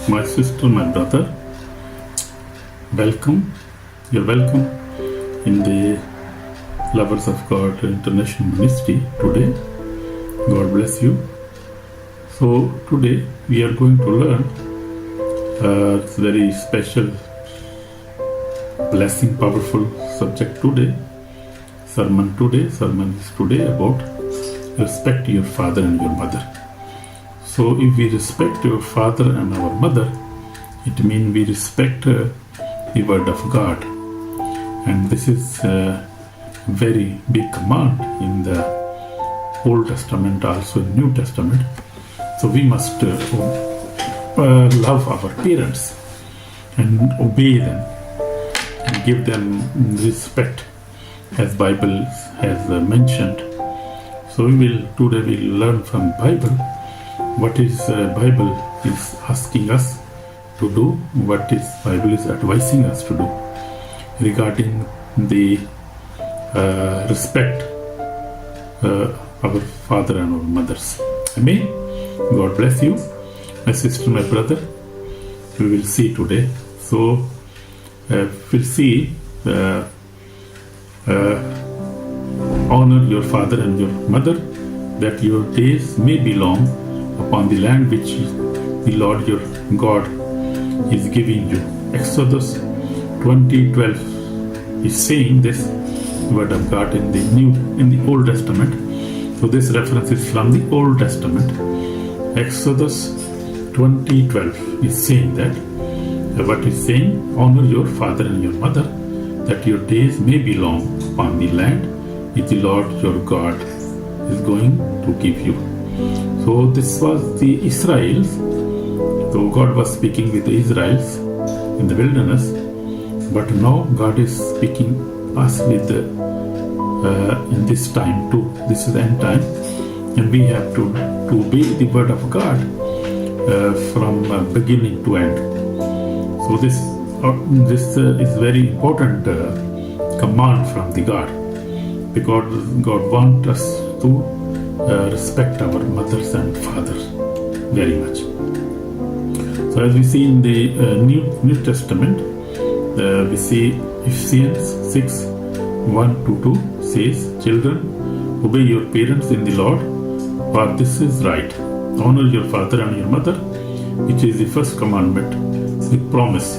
my sister, my brother, welcome. You're welcome in the Lovers of God International Ministry today. God bless you. So today we are going to learn a very special, blessing, powerful subject today. Sermon is today about respect your father and your mother. So if we respect your father and our mother, it means we respect the word of God. And this is a very big command in the Old Testament, also New Testament. So we must love our parents and obey them and give them respect as Bible has mentioned. So today we'll learn from Bible what is Bible is asking us to do, what is Bible is advising us to do regarding the respect our father and our mothers. Amen. God bless you, my sister, my brother. We will see today. So we'll see honor your father and your mother, that your days may be long upon the land which the Lord your God is giving you. Exodus 20:12 is saying this word of God in the Old Testament. So this reference is from the Old Testament. Exodus 20:12 is saying that what is saying, honor your father and your mother, that your days may be long upon the land which the Lord your God is going to give you. So this was the Israels. So God was speaking with the Israels in the wilderness, but now God is speaking us with in this time too. This is the end time, and we have to obey the word of God from beginning to end. So this is very important command from the God, because God wants us to respect our mothers and fathers very much. So as we see in the New Testament, we see Ephesians 6:1-2 says, "Children, obey your parents in the Lord, for this is right. Honor your father and your mother, which is the first commandment with promise."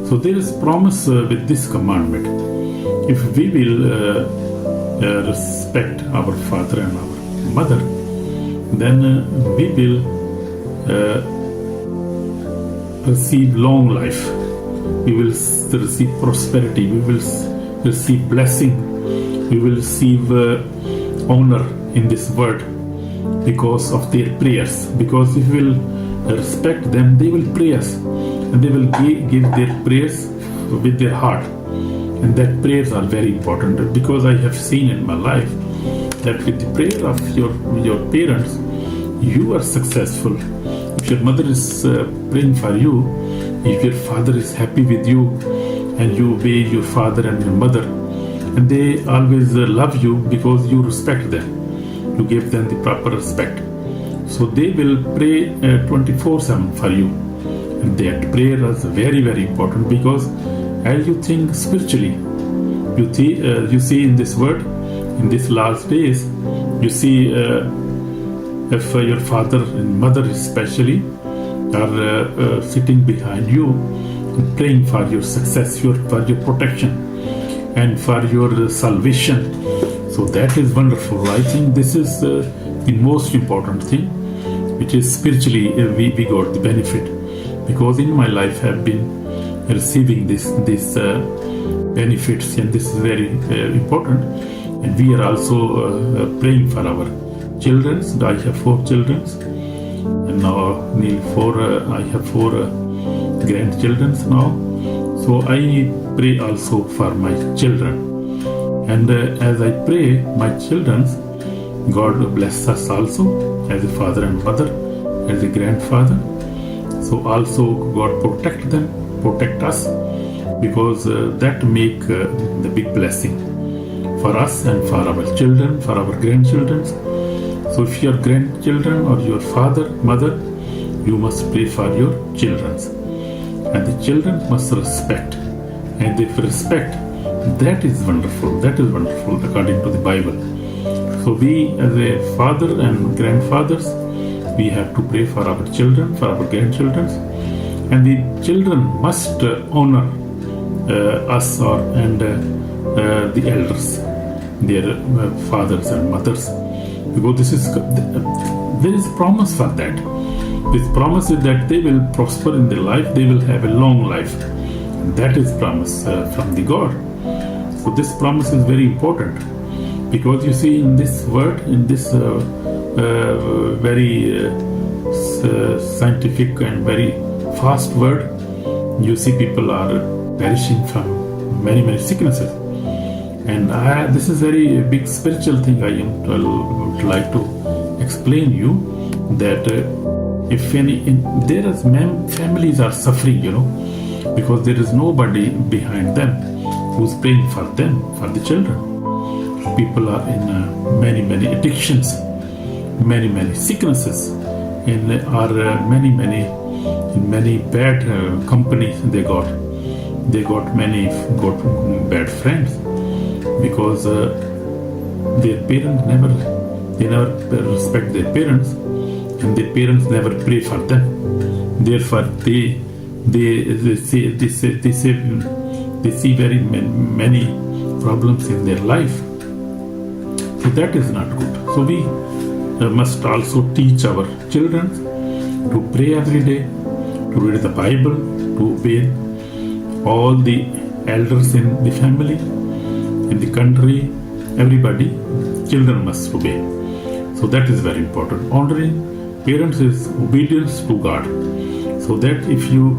So there is promise with this commandment. If we will respect our father and our mother, then we will receive long life. We will receive prosperity. We will receive blessing. We will receive honor in this world because of their prayers. Because if we will respect them, they will pray us, and they will give their prayers with their heart. And that prayers are very important, because I have seen in my life that with the prayer of your parents, you are successful. If your mother is praying for you, if your father is happy with you, and you obey your father and your mother, and they always love you because you respect them, you give them the proper respect. So they will pray 24/7 for you. And that prayer is very, very important, because as you think spiritually, you see in this word, in these last days, you see if your father and mother especially are sitting behind you and praying for your success, for your protection, and for your salvation. So that is wonderful. I think this is the most important thing, which is spiritually we got the benefit, because in my life I have been receiving these benefits, and this is very important. And we are also praying for our children. I have 4 children, and now I have 4 grandchildren now. So I pray also for my children, and as I pray my children, God bless us also as a father and mother, as a grandfather. So also God protect them, protect us, because that make the big blessing for us and for our children, for our grandchildren. So if your grandchildren or your father, mother you must pray for your children. And the children must respect. And if respect, that is wonderful. That is wonderful according to the Bible. So we as a father and grandfathers, we have to pray for our children, for our grandchildren. And the children must honor us and the elders, their fathers and mothers. Because there is a promise for that. This promise is that they will prosper in their life, they will have a long life. And that is promise from the God. So this promise is very important, because you see in this word, in this very scientific and very fast word, you see people are perishing from many sicknesses. And this is very big spiritual thing I would like to explain you, that if there is families are suffering, because there is nobody behind them who's praying for them, for the children. People are in many addictions, many sicknesses, and are many bad companies they got many bad friends, because their parents never respect their parents, and their parents never pray for them. Therefore they see very many problems in their life. So that is not good. So we must also teach our children to pray every day, to read the Bible, to obey all the elders in the family, in the country, everybody. Children must obey. So that is very important. Honoring parents is obedience to God. So that if you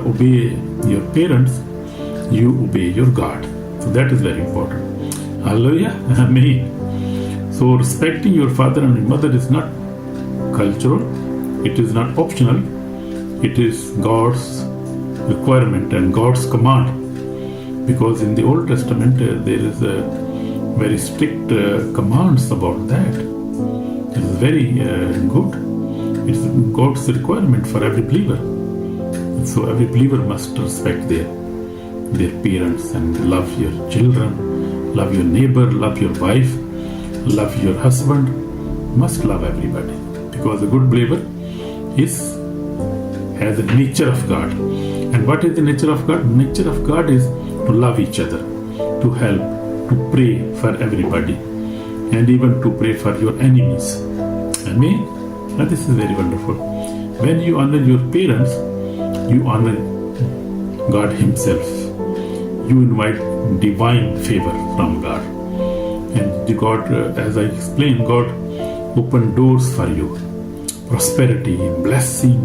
obey your parents, you obey your God. So that is very important. Hallelujah. Amen. So respecting your father and your mother is not cultural, it is not optional, it is God's requirement and God's command. Because in the Old Testament there is a very strict commands about that. It is very good. It is God's requirement for every believer. So every believer must respect their parents and love your children, love your neighbor, love your wife, love your husband. Must love everybody, because a good believer has the nature of God. And what is the nature of God? The nature of God is to love each other, to help, to pray for everybody, and even to pray for your enemies. Amen. And this is very wonderful. When you honor your parents, you honor God Himself. You invite divine favor from God. And God, as I explained, God opened doors for you. Prosperity, blessing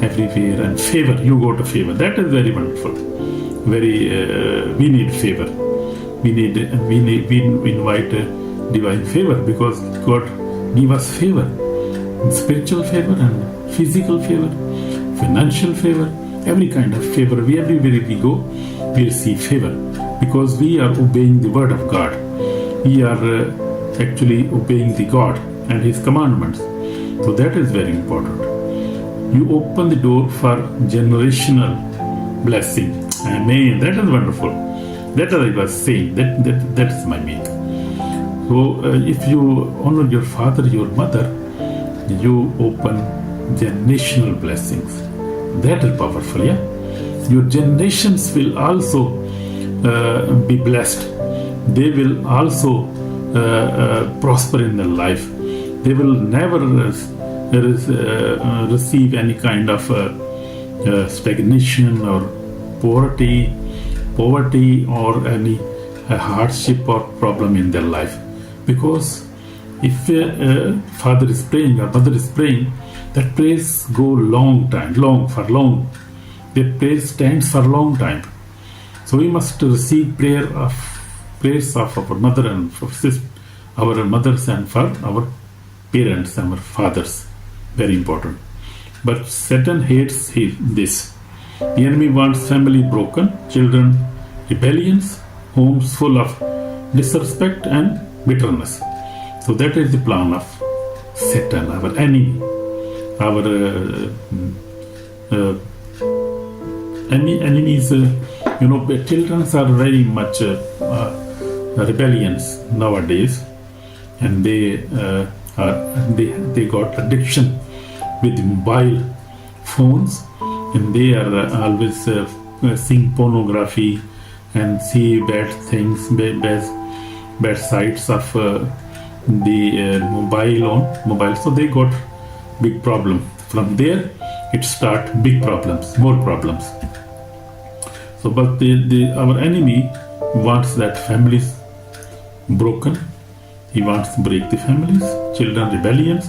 everywhere, and favor. You got a favor. That is very wonderful. We need favor. We invite divine favor, because God give us favor. Spiritual favor and physical favor, financial favor, every kind of favor. Everywhere we go, we receive favor, because we are obeying the word of God. We are actually obeying the God and His commandments. So that is very important. You open the door for generational blessing. Amen. That is wonderful. That I was saying. That is my meaning. So if you honor your father, your mother, you open generational blessings. That is powerful, yeah? Your generations will also be blessed. They will also prosper in their life. They will never receive any kind of stagnation or poverty or any hardship or problem in their life. Because if father is praying or mother is praying, that praise go long. That praise stands for long time. So we must receive prayers of our mother and our mothers, and for our parents, our fathers. Very important. But Satan hates this. The enemy wants family broken, children rebellions, homes full of disrespect and bitterness. So that is the plan of Satan, our enemy. our enemies. Children are very much rebellions nowadays, and they got addiction with mobile phones, and they are always seeing pornography and see bad things, bad sides of the mobile. So they got big problem. From there, it start big problems, more problems. So, but our enemy wants that families broken. He wants to break the families, children rebellions,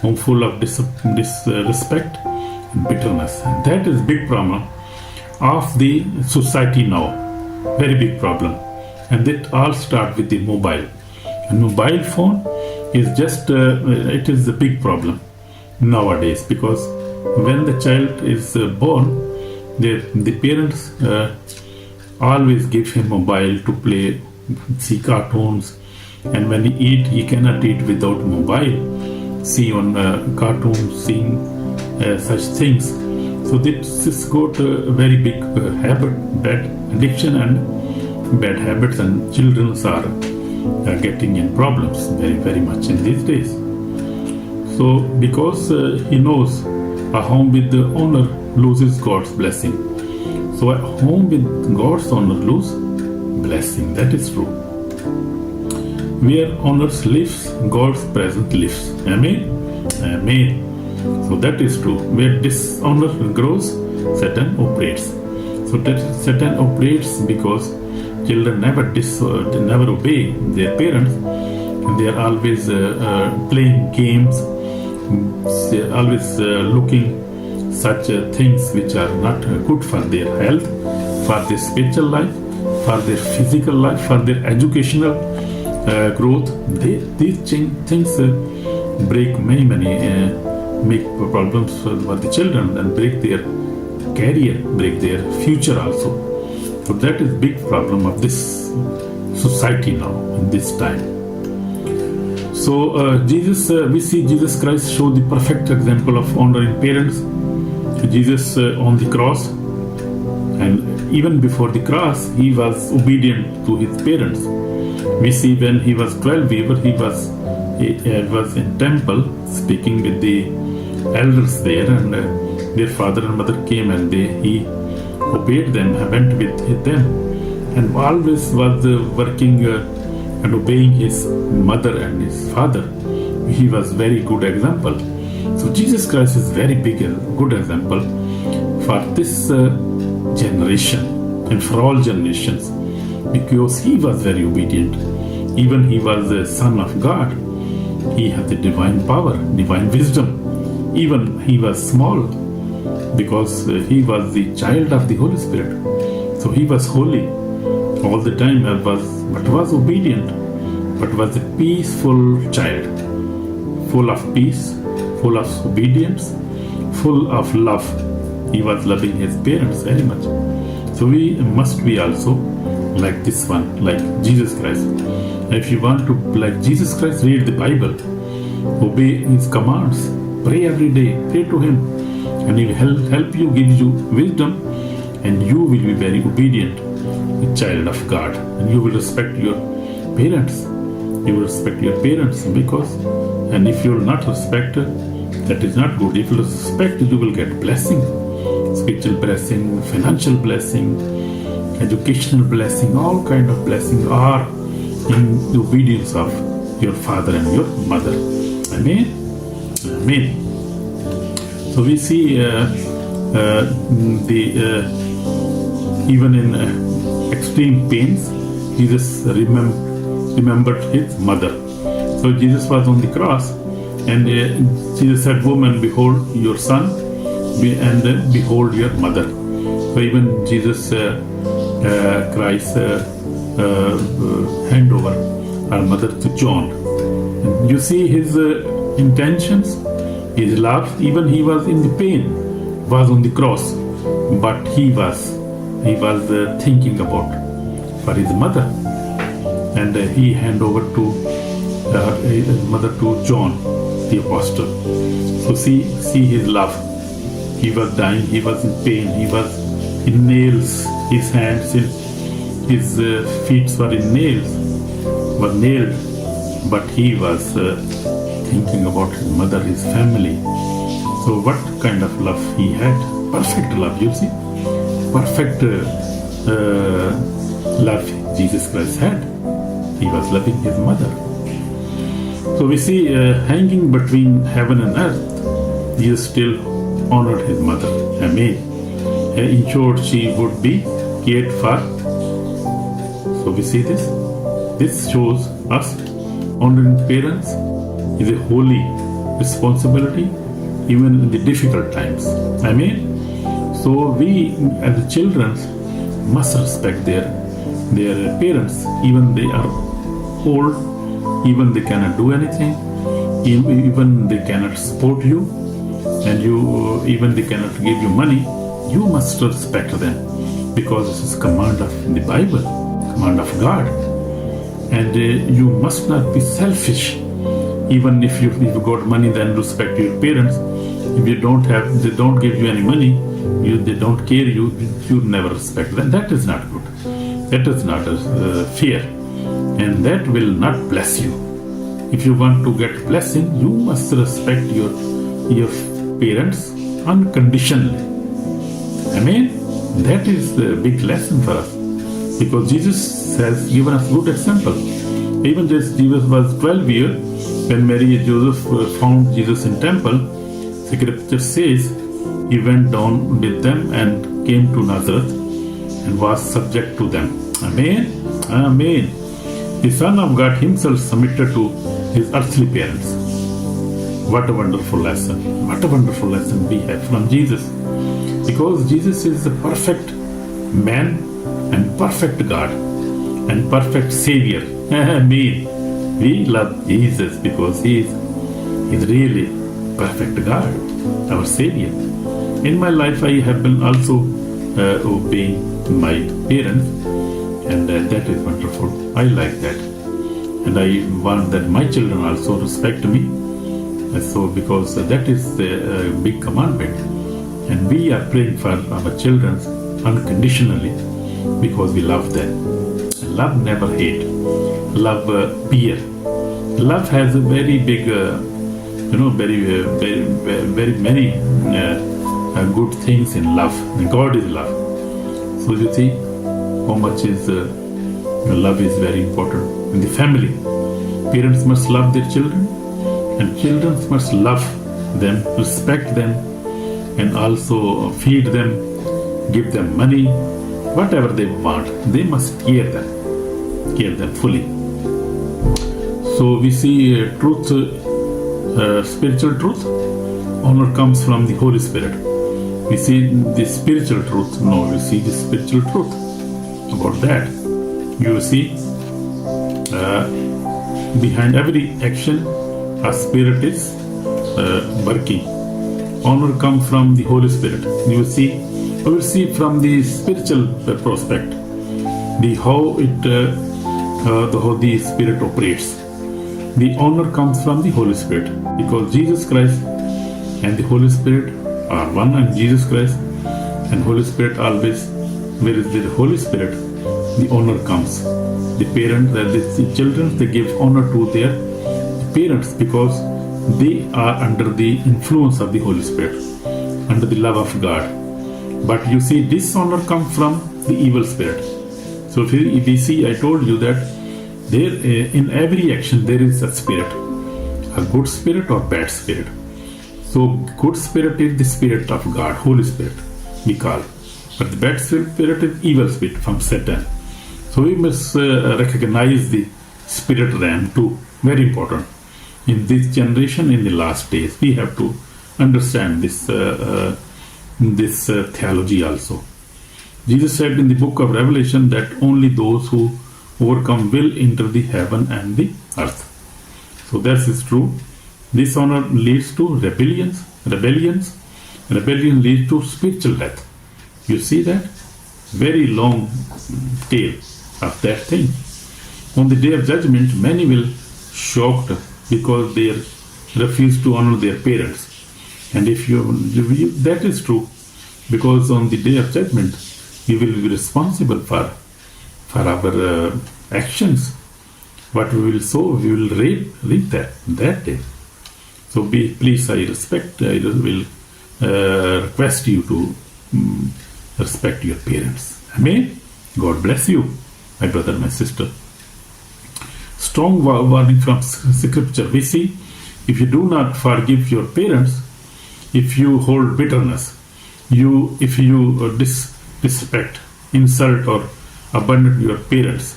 home full of disrespect and bitterness. And that is big problem of the society now. Very big problem. And that all start with the mobile. And mobile phone is just, it is a big problem nowadays, because when the child is born, the parents always give him mobile to play, see cartoons, and when he eat, he cannot eat without mobile. See on cartoons, seeing such things. So this got a very big habit, bad addiction and bad habits, and children are getting in problems very, very much in these days. So because he knows a home with the honor loses God's blessing. So a home with God's honor loses blessing. That is true. Where honor lives, God's presence lives. Amen? Amen. So that is true. Where dishonor grows, Satan operates. So that Satan operates because children never obey their parents, and they are always playing games. They are always looking such things which are not good for their health, for their spiritual life, for their physical life, for their educational growth. These things break many make problems for the children, and break their career, break their future also. So that is big problem of this society now in this time. So we see Jesus Christ show the perfect example of honoring parents. Jesus on the cross, and even before the cross, he was obedient to his parents. We see when he was 12 years, he was in temple speaking with the elders there, and their father and mother came, and he obeyed them, went with them, and always was working and obeying his mother and his father. He was very good example. So Jesus Christ is very good example for this generation and for all generations, because he was very obedient. Even he was the Son of God. He had the divine power, divine wisdom. Even he was small, because he was the child of the Holy Spirit. So he was holy all the time, but was obedient, but was a peaceful child, full of peace, full of obedience, full of love. He was loving his parents very much. So we must be also like this one, like Jesus Christ. If you want to like Jesus Christ, read the Bible, obey his commands, pray every day, pray to him, and he will help you, give you wisdom, and you will be very obedient, a child of God, and you will respect your parents. You will respect your parents, and if you will not respect, that is not good. If you respect, you will get blessing, spiritual blessing, financial blessing, educational blessing, all kind of blessing are in the obedience of your father and your mother. Amen. Amen. So we see even in extreme pains, Jesus remembered his mother. So Jesus was on the cross, and Jesus said, "Woman, behold your son, and behold your mother." So even Jesus Christ hand over our mother to John. And you see his intentions, his love. Even he was in the pain, was on the cross, but he was thinking about for his mother, and he hand over to his mother to John. the apostle. So see his love. He was dying, he was in pain, he was in nails, his hands, his feet were nailed, but he was thinking about his mother, his family. So what kind of love he had? Perfect love, you see. Perfect love Jesus Christ had. He was loving his mother. So we see hanging between heaven and earth, Jesus still honored his mother. Amen. In short, she would be cared for. So we see this. This shows us honoring parents is a holy responsibility even in the difficult times. Amen. So we as the children must respect their parents, even they are old, even they cannot do anything, even they cannot support you, and even they cannot give you money. You must respect them because this is command of the Bible, command of God, and you must not be selfish. Even if you got money, then respect your parents. If you don't have, they don't give you any money, they don't care you never respect them. That is not good. That is not fair, and that will not bless you. If you want to get blessing, you must respect your parents unconditionally. Amen. That is the big lesson for us, because Jesus has given us good example. Even Jesus was 12 years when Mary and Joseph found Jesus in temple. Scripture says he went down with them and came to Nazareth and was subject to them. Amen. Amen. The Son of God himself submitted to his earthly parents. What a wonderful lesson. What a wonderful lesson we have from Jesus. Because Jesus is the perfect man and perfect God and perfect Savior. Amen. We love Jesus because He is really perfect God, our Savior. In my life, I have been also obeying my parents, and that is wonderful. I like that, and I want that my children also respect me. So, because that is the big commandment, and we are praying for our children unconditionally because we love them. Love never hate. Love peer. Love has a very big, very many good things in love. God is love. So you see how much is love is very important in the family. Parents must love their children, and children must love them, respect them, and also feed them, give them money, whatever they want. They must care them fully. So we see truth, spiritual truth. Honor comes from the Holy Spirit. We see the spiritual truth. No, we see the spiritual truth. About that, you see, behind every action, a spirit is working. Honor comes from the Holy Spirit. We will see from the spiritual prospect, how the Spirit operates. The honor comes from the Holy Spirit, because Jesus Christ and the Holy Spirit are one, and Jesus Christ and Holy Spirit always, where is the Holy Spirit, the honor comes. The parents, the children, they give honor to their parents because they are under the influence of the Holy Spirit, under the love of God. But you see, dishonor comes from the evil spirit. So if we see, I told you that there, in every action there is a spirit, a good spirit or bad spirit. So good spirit is the Spirit of God, Holy Spirit we call. But the bad spirit is evil spirit from Satan. So we must recognize the spirit realm too. Very important. In this generation, in the last days, we have to understand this theology also. Jesus said in the book of Revelation that only those who overcome will enter the heaven and the earth. So that is true. Dishonor leads to rebellion leads to spiritual death. You see that? Very long tale of that thing. On the day of judgment, many will shocked because their refuse to honor their parents. And if that is true, because on the day of judgment, we will be responsible for our actions. What we will sow, we will reap that day. So please, I will request you to respect your parents. Amen. God bless you, my brother, my sister. Strong warning from Scripture. We see, if you do not forgive your parents, if you hold bitterness, if you disrespect, insult, or abandon your parents,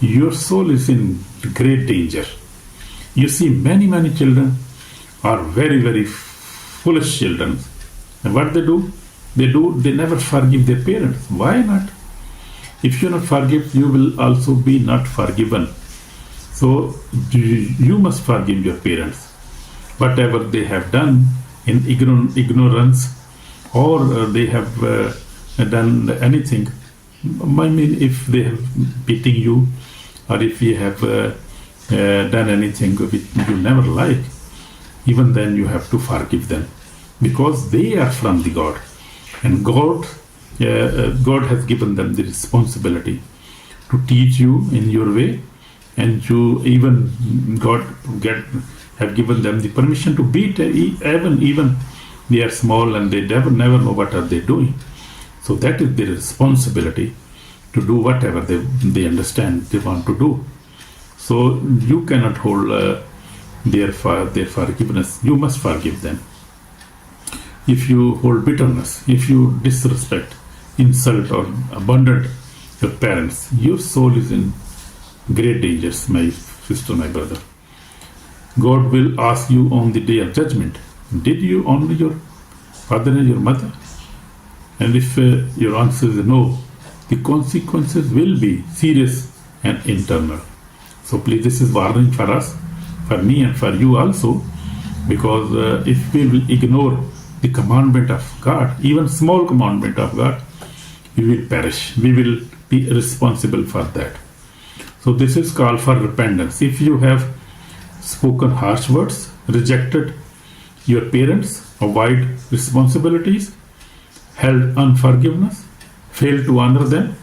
your soul is in great danger. You see, many children are very, very foolish children. And what they do, they never forgive their parents. Why not? If you not forgive, you will also be not forgiven. So you must forgive your parents. Whatever they have done in ignorance, or they have done anything. I mean, if they have beating you, or if you have done anything which you never like, even then you have to forgive them, because they are from the God, and God has given them the responsibility to teach you in your way, and God have given them the permission to beat even they are small and they never know what are they doing. So that is their responsibility to do whatever they understand they want to do. So you cannot hold their forgiveness. You must forgive them. If you hold bitterness, if you disrespect, insult, or abandon your parents, your soul is in great dangers, my sister, my brother. God will ask you on the day of judgment, did you honor your father and your mother? And if your answer is no, the consequences will be serious and internal. So please, this is warning for us, for me and for you also, because if we will ignore the commandment of God, even small commandment of God, we will perish. We will be responsible for that. So this is call for repentance. If you have spoken harsh words, rejected your parents, avoid responsibilities, held unforgiveness, failed to honor them,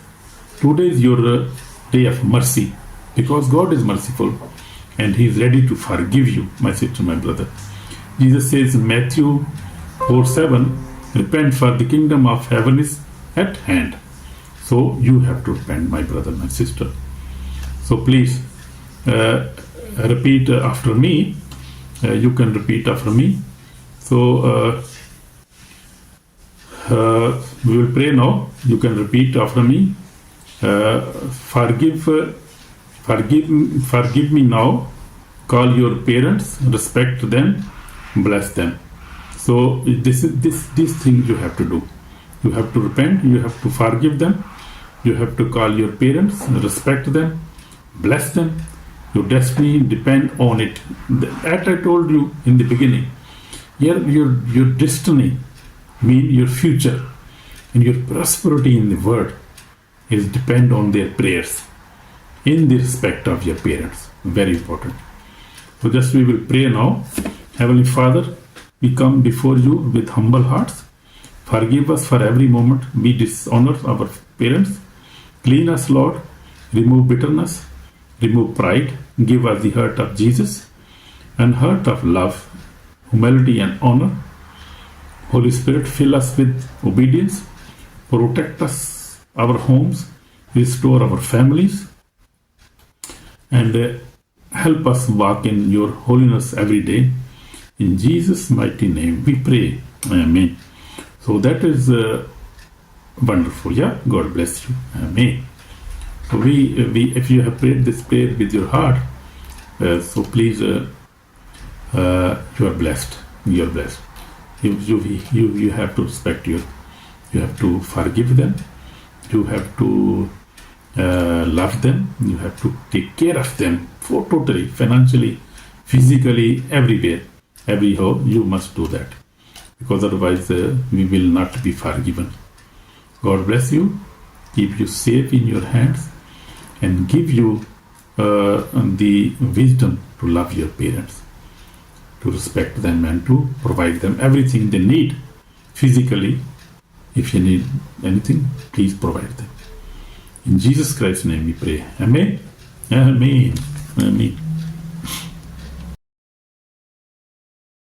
today is your day of mercy, because God is merciful and He is ready to forgive you, my sister, my brother. Jesus says in Matthew 4:7, repent, for the kingdom of heaven is at hand. So you have to repent, my brother, my sister. So please repeat after me. You can repeat after me. So we will pray now. You can repeat after me. Forgive me now. Call your parents, respect them, bless them. So this thing you have to do. You have to repent. You have to forgive them. You have to call your parents, respect them, bless them. Your destiny depend on it. That I told you in the beginning. Your destiny, mean your future, and your prosperity in the world is depend on their prayers, in the respect of your parents. Very important. So just we will pray now. Heavenly Father, we come before you with humble hearts. Forgive us for every moment we dishonor our parents. Clean us, Lord. Remove bitterness. Remove pride. Give us the heart of Jesus and heart of love, humility, and honor. Holy Spirit, fill us with obedience. Protect us, our homes. Restore our families. And help us walk in your holiness every day. In Jesus' mighty name we pray. Amen. So that is wonderful. Yeah, God bless you. Amen. So we if you have prayed this prayer with your heart, so please, you are blessed. You are blessed. You have to respect you have to forgive them. You have to love them. You have to take care of them for totally, financially, physically, everywhere. Everyhow, you must do that, because otherwise we will not be forgiven. God bless you, keep you safe in your hands, and give you the wisdom to love your parents. to respect them and to provide them everything they need physically. If you need anything, please provide them. In Jesus Christ's name we pray. Amen. Amen. Amen.